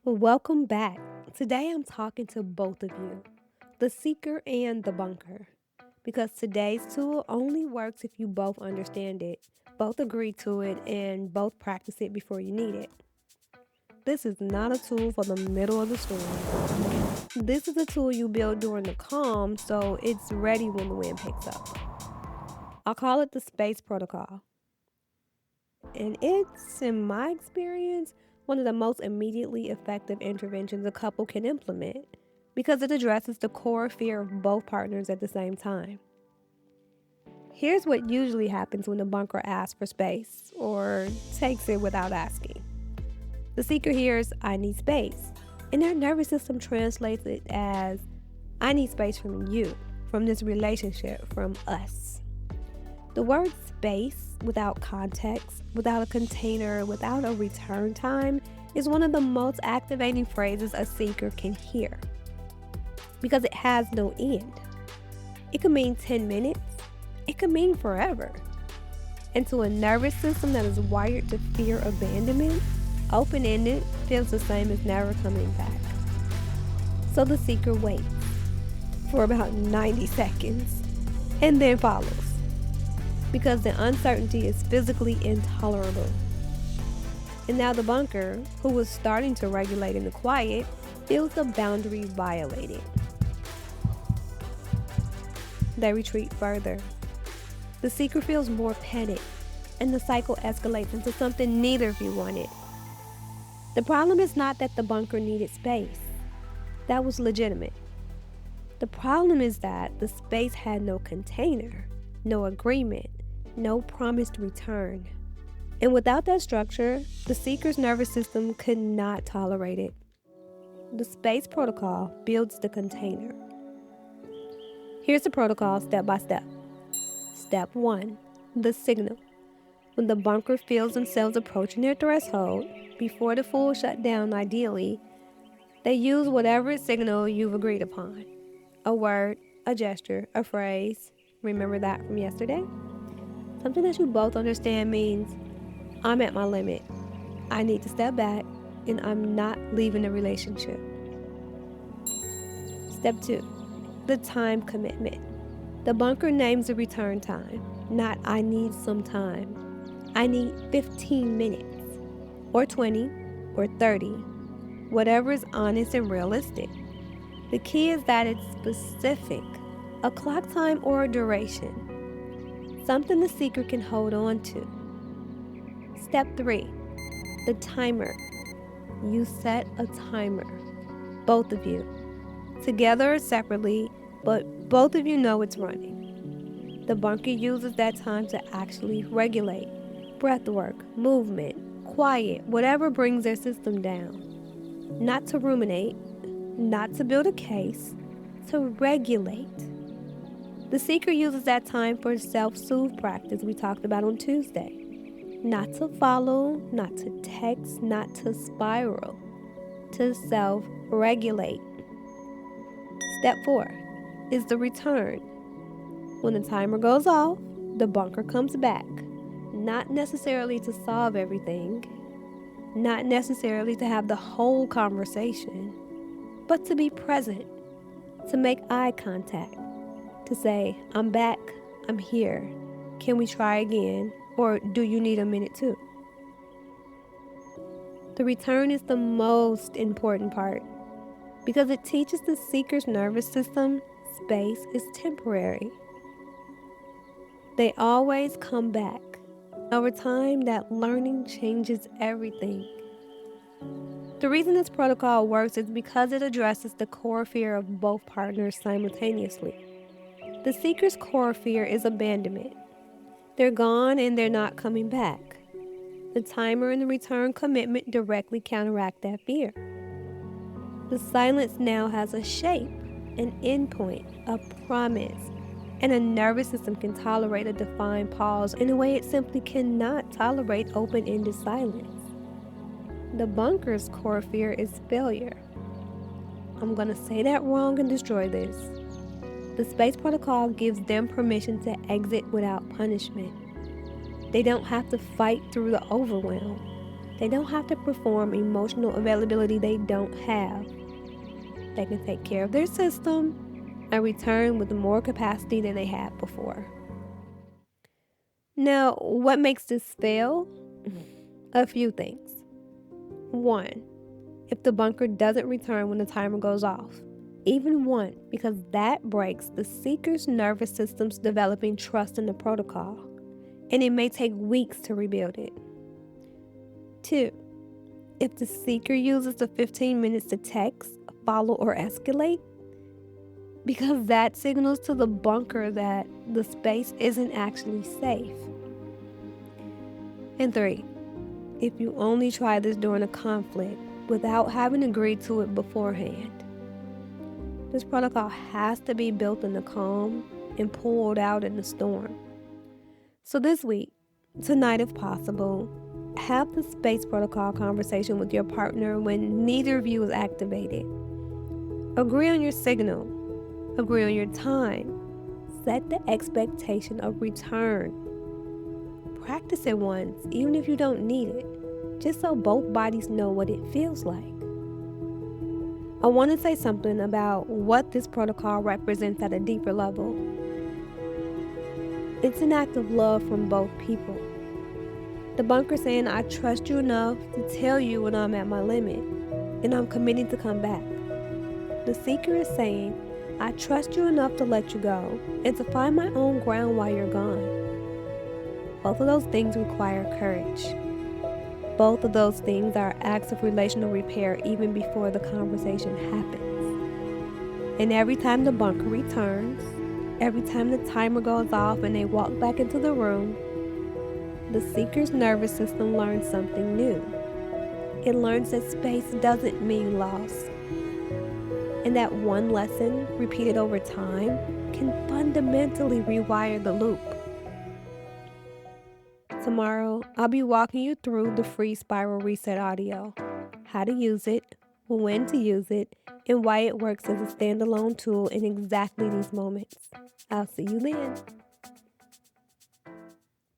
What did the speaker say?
Well, welcome back. Today I'm talking to both of you, the seeker and the bunker, because today's tool only works if you both understand it, both agree to it, and both practice it before you need it. This is not a tool for the middle of the storm. This is a tool you build during the calm so it's ready when the wind picks up. I'll call it the space protocol. And it's, in my experience, one of the most immediately effective interventions a couple can implement because it addresses the core fear of both partners at the same time. Here's what usually happens when the bunker asks for space or takes it without asking. The seeker hears, I need space, and their nervous system translates it as, I need space from you, from this relationship, from us. The word space, without context, without a container, without a return time, is one of the most activating phrases a seeker can hear because it has no end. It could mean 10 minutes, it could mean forever. And to a nervous system that is wired to fear abandonment, open-ended feels the same as never coming back. So the seeker waits for about 90 seconds and then follows, because the uncertainty is physically intolerable. And now the bunker, who was starting to regulate in the quiet, feels the boundary violated. They retreat further. The seeker feels more petted, and the cycle escalates into something neither of you wanted. The problem is not that the bunker needed space. That was legitimate. The problem is that the space had no container, no agreement, no promised return. And without that structure, the seeker's nervous system could not tolerate it. The space protocol builds the container. Here's the protocol step by step. Step 1, the signal. When the bunker feels themselves approaching their threshold, before the full shutdown ideally, they use whatever signal you've agreed upon. A word, a gesture, a phrase. Remember that from yesterday? Something that you both understand means, I'm at my limit. I need to step back, and I'm not leaving the relationship. Step 2, the time commitment. The bunker names the return time, not I need some time. I need 15 minutes, or 20, or 30, whatever is honest and realistic. The key is that it's specific, a clock time or a duration, something the seeker can hold on to. Step 3, the timer. You set a timer, both of you, together or separately, but both of you know it's running. The bunker uses that time to actually regulate breath work, movement, quiet, whatever brings their system down. Not to ruminate, not to build a case, to regulate. The seeker uses that time for self-soothe practice we talked about on Tuesday. Not to follow, not to text, not to spiral, to self-regulate. Step 4 is the return. When the timer goes off, the bunker comes back. Not necessarily to solve everything, not necessarily to have the whole conversation, but to be present, to make eye contact, to say, I'm back, I'm here, can we try again, or do you need a minute too? The return is the most important part because it teaches the seeker's nervous system space is temporary. They always come back. Over time, that learning changes everything. The reason this protocol works is because it addresses the core fear of both partners simultaneously. The seeker's core fear is abandonment. They're gone and they're not coming back. The timer and the return commitment directly counteract that fear. The silence now has a shape, an endpoint, a promise, and a nervous system can tolerate a defined pause in a way it simply cannot tolerate open-ended silence. The bunker's core fear is failure. I'm going to say that wrong and destroy this. The space protocol gives them permission to exit without punishment. They don't have to fight through the overwhelm. They don't have to perform emotional availability they don't have. They can take care of their system and return with more capacity than they had before. Now, what makes this fail? A few things. One, if the bunker doesn't return when the timer goes off. Even one, because that breaks the seeker's nervous system's developing trust in the protocol, and it may take weeks to rebuild it. Two, if the seeker uses the 15 minutes to text, follow, or escalate, because that signals to the bunker that the space isn't actually safe. And three, if you only try this during a conflict without having agreed to it beforehand. This protocol has to be built in the calm and pulled out in the storm. So this week, tonight if possible, have the space protocol conversation with your partner when neither of you is activated. Agree on your signal. Agree on your time. Set the expectation of return. Practice it once, even if you don't need it, just so both bodies know what it feels like. I want to say something about what this protocol represents at a deeper level. It's an act of love from both people. The bunker saying, I trust you enough to tell you when I'm at my limit, and I'm committing to come back. The seeker is saying, I trust you enough to let you go, and to find my own ground while you're gone. Both of those things require courage. Both of those things are acts of relational repair even before the conversation happens. And every time the bunker returns, every time the timer goes off and they walk back into the room, the seeker's nervous system learns something new. It learns that space doesn't mean loss. And that one lesson, repeated over time, can fundamentally rewire the loop. Tomorrow, I'll be walking you through the free Spiral Reset audio, how to use it, when to use it, and why it works as a standalone tool in exactly these moments. I'll see you then.